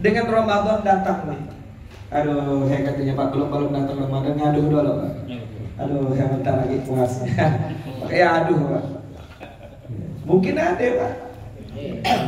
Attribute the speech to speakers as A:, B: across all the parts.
A: dengan Ramadan datang nih. Aduh, katanya Pak, belum datang Ramadan, ngaduh dulu Pak. Aduh, saya bentar lagi puasa. Pakai aduh Pak. Mungkin ada Pak.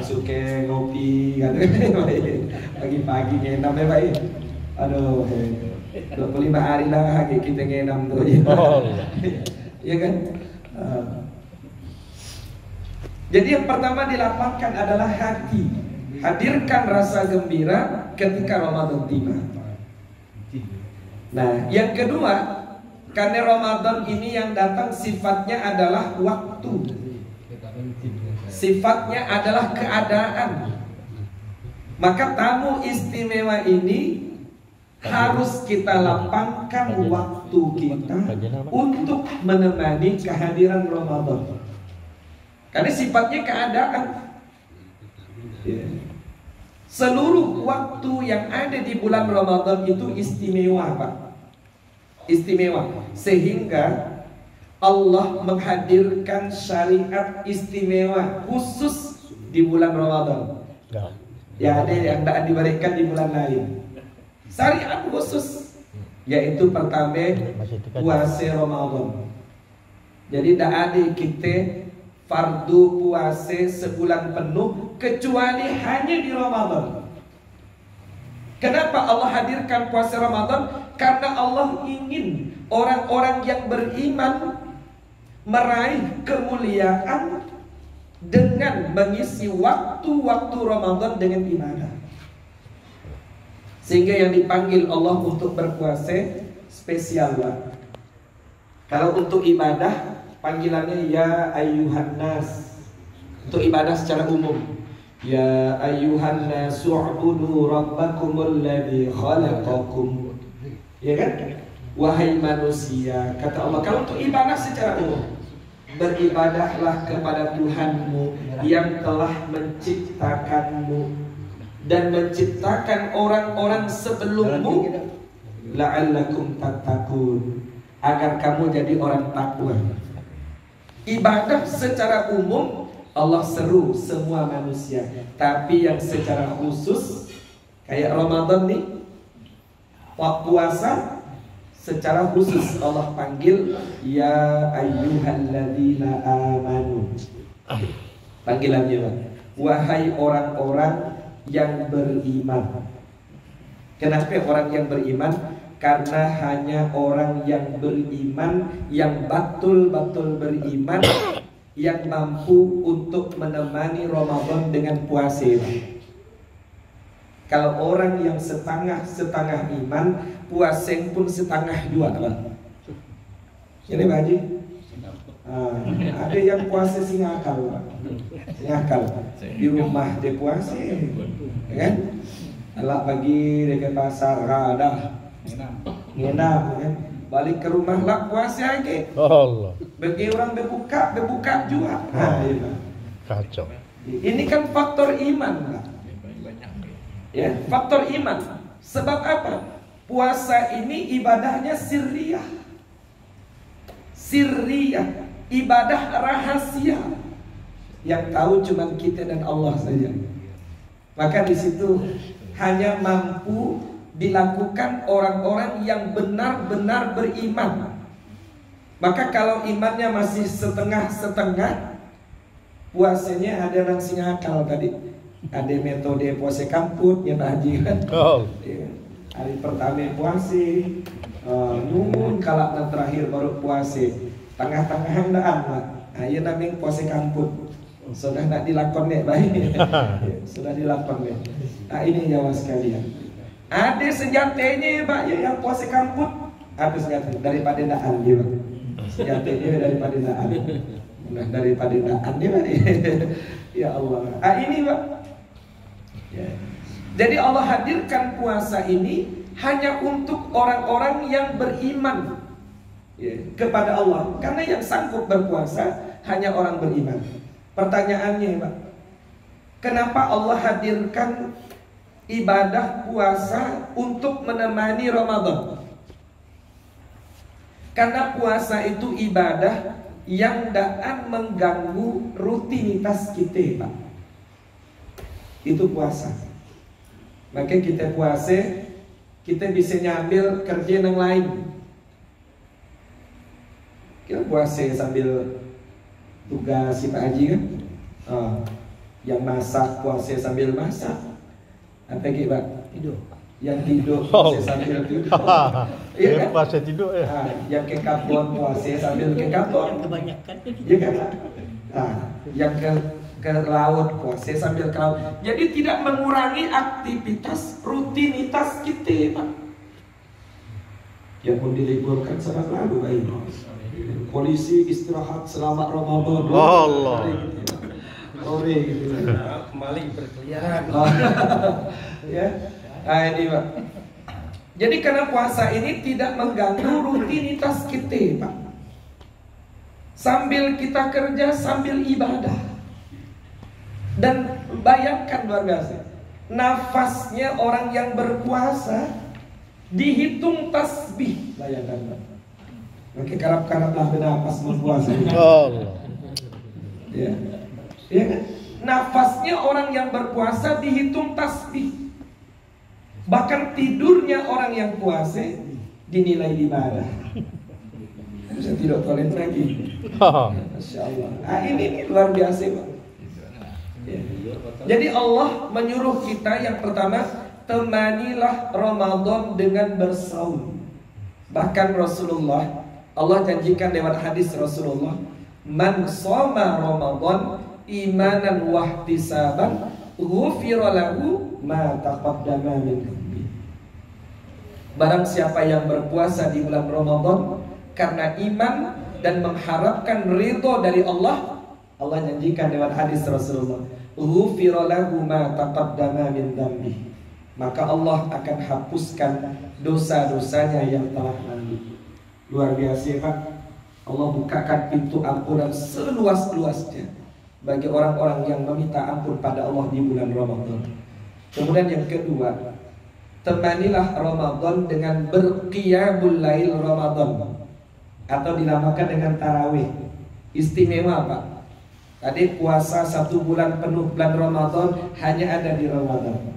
A: Suka ngopi kan. Pagi-pagi ngenam ya Pak. Aduh, 25 hari lagi kita ngenam tuh. Iya kan? Jadi yang pertama dilapangkan adalah hati. Hadirkan rasa gembira ketika Ramadan tiba. Nah, yang kedua, karena Ramadan ini yang datang sifatnya adalah waktu. Sifatnya adalah keadaan. Maka tamu istimewa ini harus kita lapangkan waktu kita untuk menemani kehadiran Ramadan. Karena sifatnya keadaan. Seluruh waktu yang ada di bulan Ramadan itu istimewa Pak. Istimewa. Sehingga Allah menghadirkan syariat istimewa khusus di bulan Ramadan. Ya ada yang tidak diberikan di bulan lain. Syariat khusus, yaitu pertama puasa Ramadan. Jadi tidak ada kita fardu puasa sebulan penuh kecuali hanya di Ramadan. Kenapa Allah hadirkan puasa Ramadan? Karena Allah ingin orang-orang yang beriman meraih kemuliaan dengan mengisi waktu-waktu Ramadan dengan ibadah. Sehingga yang dipanggil Allah untuk berpuasa spesial Pak. Kalau untuk ibadah panggilannya ya ayyuhan nas. Untuk ibadah secara umum, ya ayyuhan nasu u'budu rabbakumul ladzi khalaqakum. Ya kan? Wahai manusia, kata Allah. Kalau untuk ibadah secara umum, beribadahlah kepada Tuhanmu yang telah menciptakanmu dan menciptakan orang-orang sebelummu, la'allakum tattaqun, agar kamu jadi orang takwa. Ibadah secara umum Allah seru semua manusia, tapi yang secara khusus kayak Ramadan nih, puasa secara khusus Allah panggil ya ayyuhalladzina amanu. Panggilannya wahai orang-orang yang beriman. Kenapa orang yang beriman? Karena hanya orang yang beriman, yang betul-betul beriman, yang mampu untuk menemani Ramadan dengan puasa. Kalau orang yang setengah-setengah iman, puasa pun setengah juga Pak. Jadi Pak Haji, ada yang puasa singakal Pak. Singakal di rumah dia puasa, kan? Alak pagi dia ke pasar ada ngenam, kan? Balik ke rumah lah puasa lagi. Allah. Bagi orang berbuka juga.
B: Kacau.
A: Ini kan faktor iman Pak. Ya, faktor iman. Sebab apa? Puasa ini ibadahnya sirriyah. Sirriyah, ibadah rahasia. Yang tahu cuma kita dan Allah saja. Maka di situ hanya mampu dilakukan orang-orang yang benar-benar beriman. Maka kalau imannya masih setengah-setengah, puasanya ada yang singakal tadi. Ada metode puasa kamput ya Pak Haji kan. Hari pertama puasa, nyumun kalak terakhir baru puasa. Tengah-tengahan daan Pak. Ayo namanya puasa kamput. Sudah nak dilakon nih baik. Sudah dilakon nih. Nah ini jawab sekalian. Ada senjatanya Pak ya yang puasa kamput. Apa senjata daripada daan dia Pak. Senjatanya daripada daan. Nah daripada daan dia Pak. Ya Allah. Ah ini Pak. Ya. Jadi Allah hadirkan puasa ini hanya untuk orang-orang yang beriman ya, kepada Allah. Karena yang sanggup berpuasa hanya orang beriman. Pertanyaannya Pak, kenapa Allah hadirkan ibadah puasa untuk menemani Ramadan? Karena puasa itu ibadah yang tidak mengganggu rutinitas kita Pak. Itu puasa. Maka kita puasa, kita bisa nyambil kerja yang lain. Kita puasa sambil tugas si Pak Haji kan. Yang masak puasa sambil masak. Apa lagi Pak?
C: Tidur.
A: Yang tidur puasa sambil tidur. Iya kan?
B: Puasa tidur ya.
A: Yang ke kapon puasa sambil ke kapon.
C: Kebanyakan
A: Iya kan? Yang ke laut puasa sambil ke laut. Jadi tidak mengurangi aktivitas rutinitas kita, Pak. Yang pun diliburkan selama lalu, baik. Polisi istirahat selamat Ramadan.
B: Allah.
A: Sore gitu.
C: maling berkeliaran.
A: Ya. Ini Pak. Jadi karena puasa ini tidak mengganggu rutinitas kita, Pak. Sambil kita kerja, sambil ibadah. Dan bayangkan luar biasa, nafasnya orang yang berpuasa dihitung tasbih. Bayangkan Pak. Maka karap-karaplah bernafas berpuasa.
B: Allah.
A: Ya. Ya kan? Nafasnya orang yang berpuasa dihitung tasbih. Bahkan tidurnya orang yang puasa dinilai ibadah. Bisa tidur toilet lagi. Masya Allah. Ini luar biasa Pak. Ya. Jadi Allah menyuruh kita yang pertama, temanilah Ramadan dengan bersaum. Bahkan Rasulullah, Allah janjikan lewat hadis Rasulullah, man shoma Ramadan imanan wahtisaban ghufira lahu ma taqaddama min dhanbi. Barang siapa yang berpuasa di bulan Ramadan karena iman dan mengharapkan ridho dari Allah, Allah janjikan lewat hadis Rasulullah, ghufira lahu ma taqaddama min dhanbi. Maka Allah akan hapuskan dosa-dosanya yang telah lalu. Luar biasa Pak. Allah bukakan pintu ampunan seluas-luasnya bagi orang-orang yang meminta ampun pada Allah di bulan Ramadan. Kemudian yang kedua, temanilah Ramadan dengan berqiyamul lail Ramadan, atau dinamakan dengan tarawih. Istimewa Pak. Tadi puasa 1 bulan penuh bulan Ramadan hanya ada di Ramadan.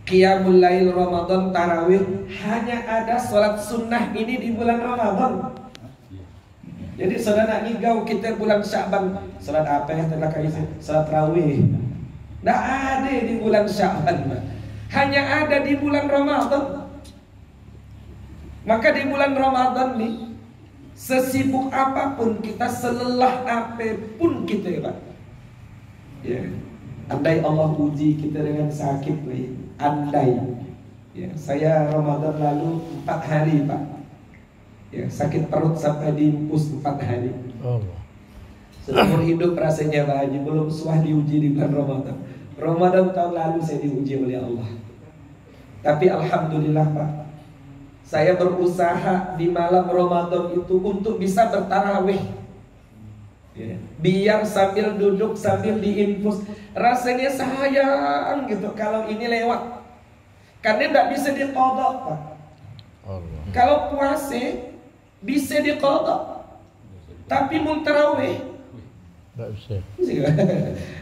A: Qiyamul lail Ramadan, tarawih hanya ada sholat sunnah ini di bulan Ramadan. Jadi saudara nak ngigau kita bulan Sya'ban, salat apa yang telah kami salat tarawih. Tidak ada di bulan Sya'ban, hanya ada di bulan Ramadan. Maka di bulan Ramadan nih, sesibuk apapun kita, selelah apapun kita Pak, ya, andai Allah uji kita dengan sakit nih, andai ya, saya Ramadan lalu 4 hari Pak, ya, sakit perut sampai diimpus 4 hari. Seumur hidup rasanya Pak Haji belum suah diuji di bulan Ramadan. Ramadan tahun lalu saya diuji oleh Allah. Tapi alhamdulillah Pak, saya berusaha di malam Ramadan itu untuk bisa bertarawih, ya, biar sambil duduk sambil diinfus. Rasanya sayang gitu kalau ini lewat, karena tidak bisa diqadha Pak. Kalau puasa bisa diqadha, tapi mun tarawih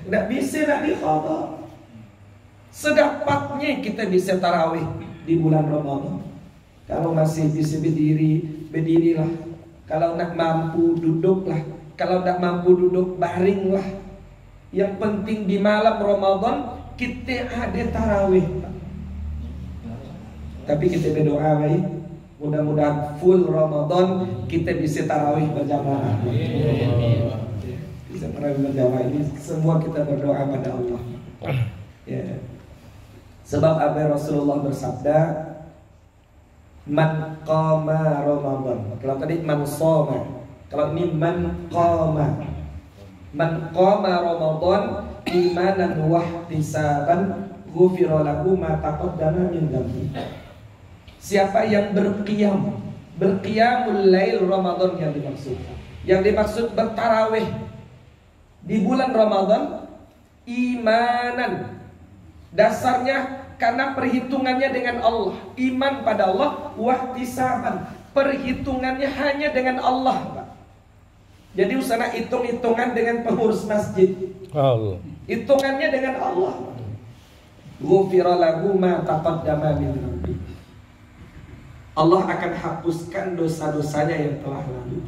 A: tidak bisa nak diqadha. Sedapatnya kita bisa tarawih di bulan Ramadan. Kalau masih bisa berdiri, berdirilah. Kalau nak mampu duduklah. Kalau tak mampu duduk, baringlah. Yang penting di malam Ramadan kita ada tarawih. Tapi kita berdoa baik, mudah-mudahan full Ramadan kita bisa tarawih berjamaah. Bisa tarawih berjamaah ini semua kita berdoa pada Allah. Ya. Sebab apa Rasulullah bersabda, man qama Ramadan. Kalau tadi man shoma, kalau ini man qama. Man qama Ramadan imanan wahtisaban ghufira lahu ma taqaddama min dhanbi. Siapa yang berqiyamul lail Ramadan yang dimaksud. Yang dimaksud bertarawih di bulan Ramadan imanan. Dasarnya karena perhitungannya dengan Allah, iman pada Allah, wahtisaban, perhitungannya hanya dengan Allah Pak. Jadi usah hitung-hitungan dengan pengurus masjid, hitungannya dengan Allah. ghufira lahu ma taqaddama min dhanbi. Allah akan hapuskan dosa-dosanya yang telah lalu.